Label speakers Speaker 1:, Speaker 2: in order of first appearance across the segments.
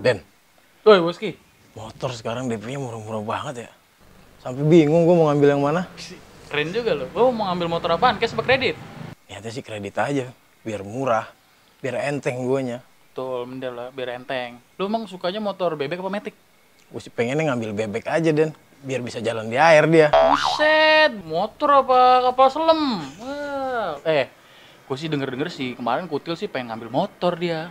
Speaker 1: Den.
Speaker 2: Woi, Boski.
Speaker 1: Motor sekarang DP-nya murah-murah banget ya. Sampai bingung gue mau ngambil yang mana.
Speaker 2: Keren juga lo. Lo mau ngambil motor apaan? Cash apa kredit?
Speaker 1: Niatnya sih kredit aja, biar murah, biar enteng guanya.
Speaker 2: Betul, mending lah, biar enteng. Lo emang sukanya motor bebek apa matic?
Speaker 1: Gue sih pengennya ngambil bebek aja, Den. Biar bisa jalan di air dia.
Speaker 2: Buset, motor apa kapal selam? Wah. Gue sih denger-denger sih, kemarin Kutil sih pengen ngambil motor dia.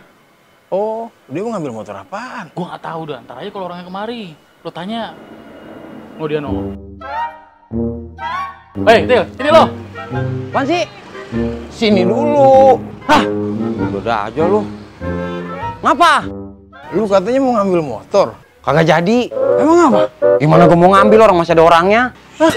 Speaker 1: Oh, dia mau ngambil motor apaan?
Speaker 2: Gue nggak tahu dah, ntar aja kalau orangnya kemari. Lo tanya. Mau dia nongol. Til, sini lo.
Speaker 1: Apaan sih? Sini dulu.
Speaker 3: Hah? Udah aja lu. Ngapa?
Speaker 1: Lu katanya mau ngambil motor.
Speaker 3: Kagak jadi.
Speaker 1: Emang apa?
Speaker 3: Gimana gua mau ngambil, orang masih ada orangnya? Hah?